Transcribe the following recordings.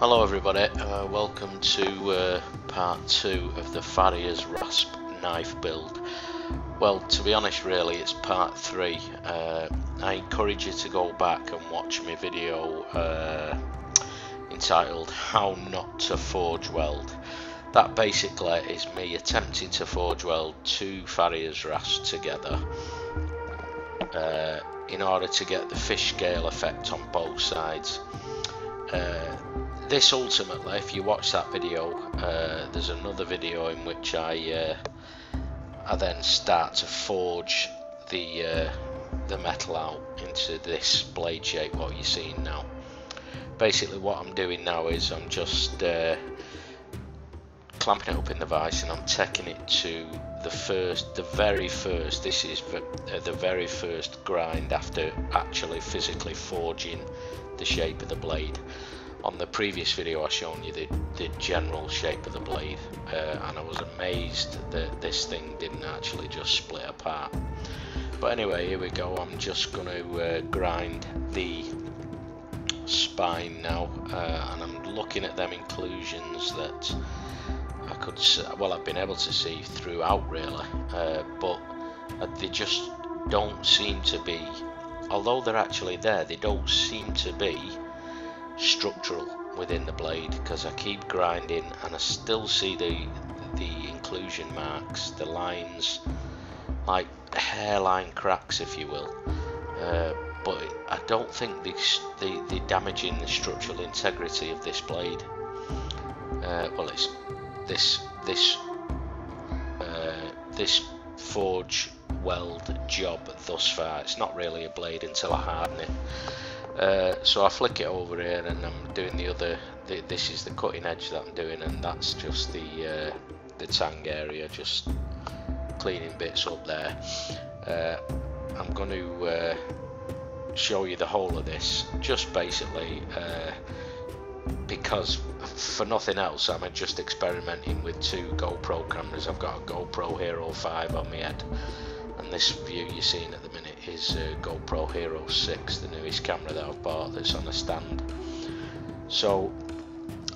Hello everybody, welcome to part 2 of the Farrier's Rasp knife build. Well, to be honest really it's part 3. I encourage you to go back and watch my video entitled How Not to Forge Weld. That basically is me attempting to forge weld two Farrier's Rasps together in order to get the fish scale effect on both sides. This ultimately, if you watch that video, there's another video in which I then start to forge the metal out into this blade shape what you're seeing now. Basically what I'm doing now is I'm just clamping it up in the vise, and I'm taking it to the very first grind after actually physically forging the shape of the blade. On the previous video I shown you the general shape of the blade, and I was amazed that this thing didn't actually just split apart. But anyway, here we go. I'm just going to grind the spine now, and I'm looking at them inclusions that I could, well, I've been able to see throughout really, but they just don't seem to be, although they're actually there, they don't seem to be structural within the blade, because I keep grinding and I still see the inclusion marks, the lines, like hairline cracks if you will, but I don't think they're damaging the structural integrity of this blade. Well, it's this forge weld job thus far, it's not really a blade until I harden it. So I flick it over here and I'm doing the other, this is the cutting edge that I'm doing, and that's just the tang area, just cleaning bits up there. I'm going to show you the whole of this, just basically because for nothing else I'm just experimenting with two GoPro cameras. I've got a GoPro Hero 5 on my head, and this view you're seeing at the minute is GoPro Hero 6, the newest camera that I've bought that's on a stand. So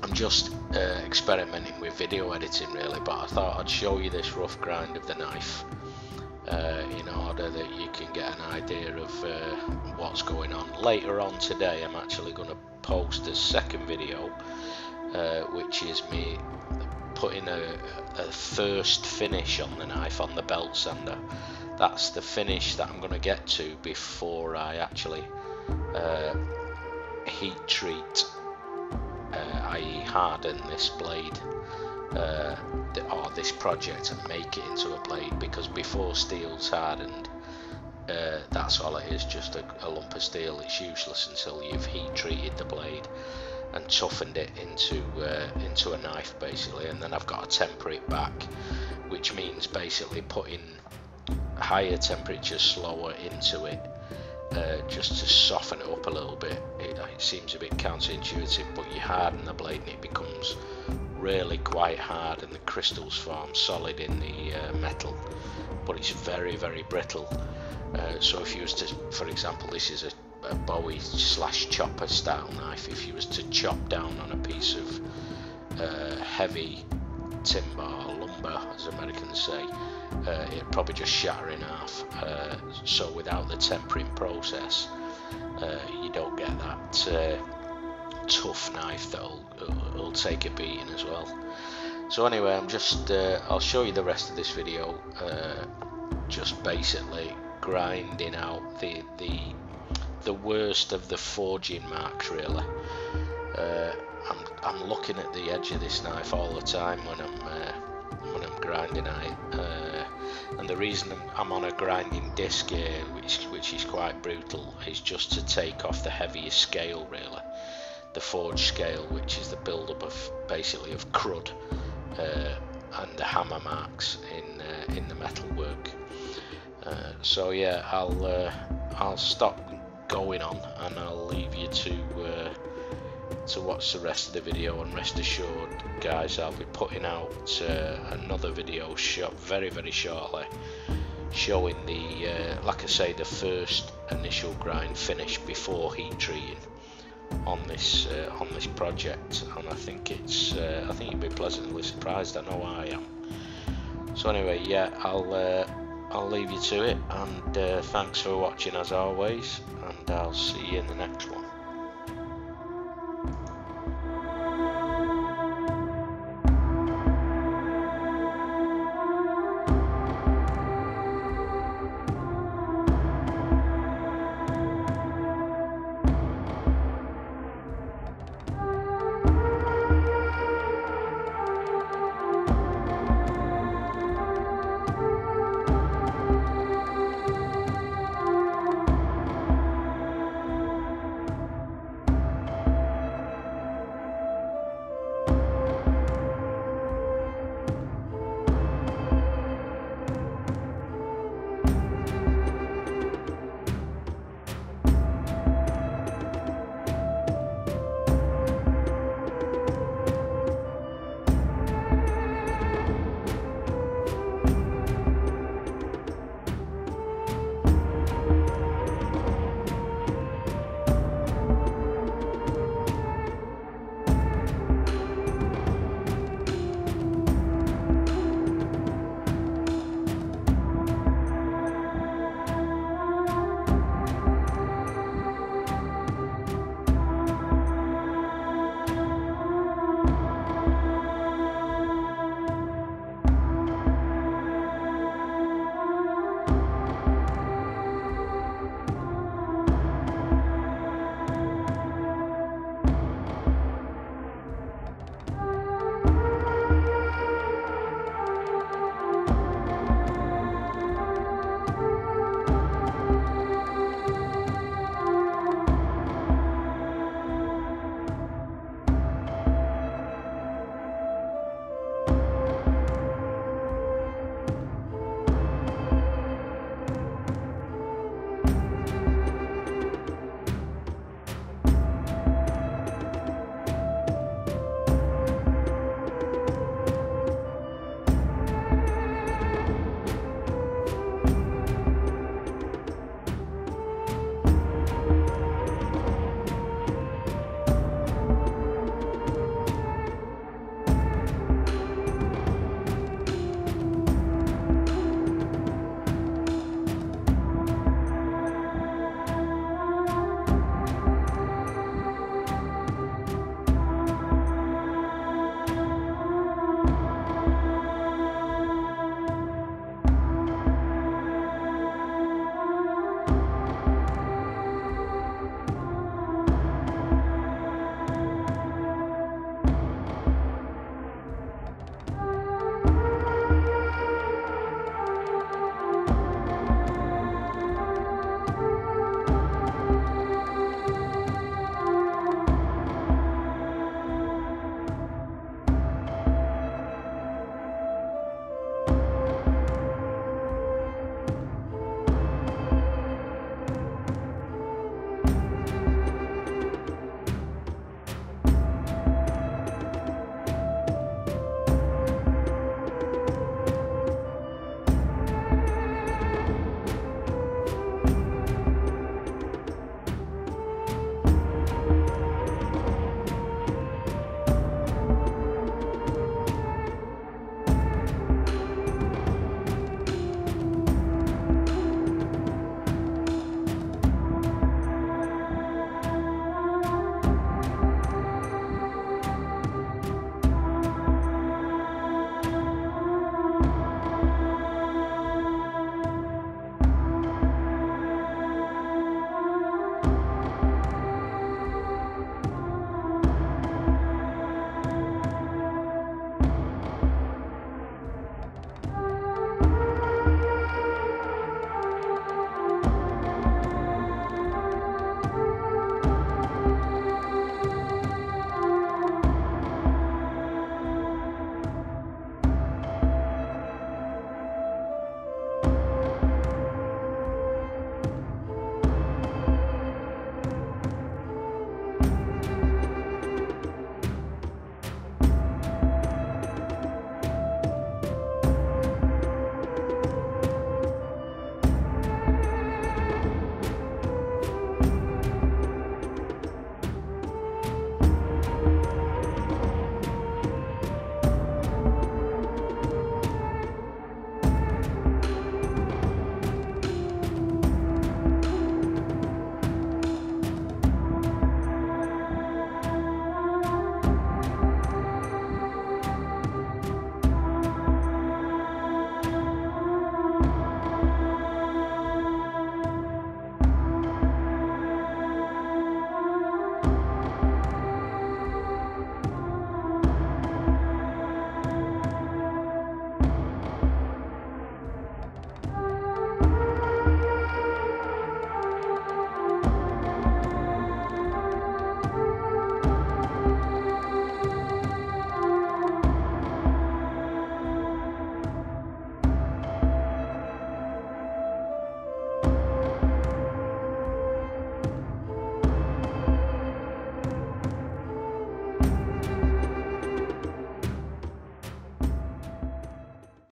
I'm just experimenting with video editing really, but I thought I'd show you this rough grind of the knife in order that you can get an idea of what's going on. Later on today I'm actually going to post a second video which is me putting a first finish on the knife on the belt sander. That's the finish that I'm going to get to before I actually heat treat, i.e. harden this blade or this project and make it into a blade, because before steel's hardened, that's all it is, just a lump of steel. It's useless until you've heat treated the blade and toughened it into a knife basically, and then I've got to temper it back, which means basically putting higher temperatures slower into it, just to soften it up a little bit. It seems a bit counterintuitive, but you harden the blade and it becomes really quite hard, and the crystals form solid in the metal, but it's very brittle. So if you was to, for example, this is a Bowie / chopper style knife, if you was to chop down on a piece of heavy timber or lumber, as Americans say, it'd probably just shatter in half. So without the tempering process, you don't get that tough knife that'll take a beating as well. So anyway, I'm just I'll show you the rest of this video, just basically grinding out the worst of the forging marks really. I'm looking at the edge of this knife all the time when I'm grinding at it, and the reason I'm on a grinding disc here, which is quite brutal, is just to take off the heaviest scale really, the forge scale, which is the build-up of basically of crud and the hammer marks in the metal work. So yeah, I'll stop going on and I'll leave you to watch the rest of the video, and rest assured guys, I'll be putting out another video very shortly, showing the like I say, the first initial grind finish before heat treating, on this project, and I think you'll be pleasantly surprised. I know I am. So anyway, yeah, I'll leave you to it, and thanks for watching as always, and I'll see you in the next one.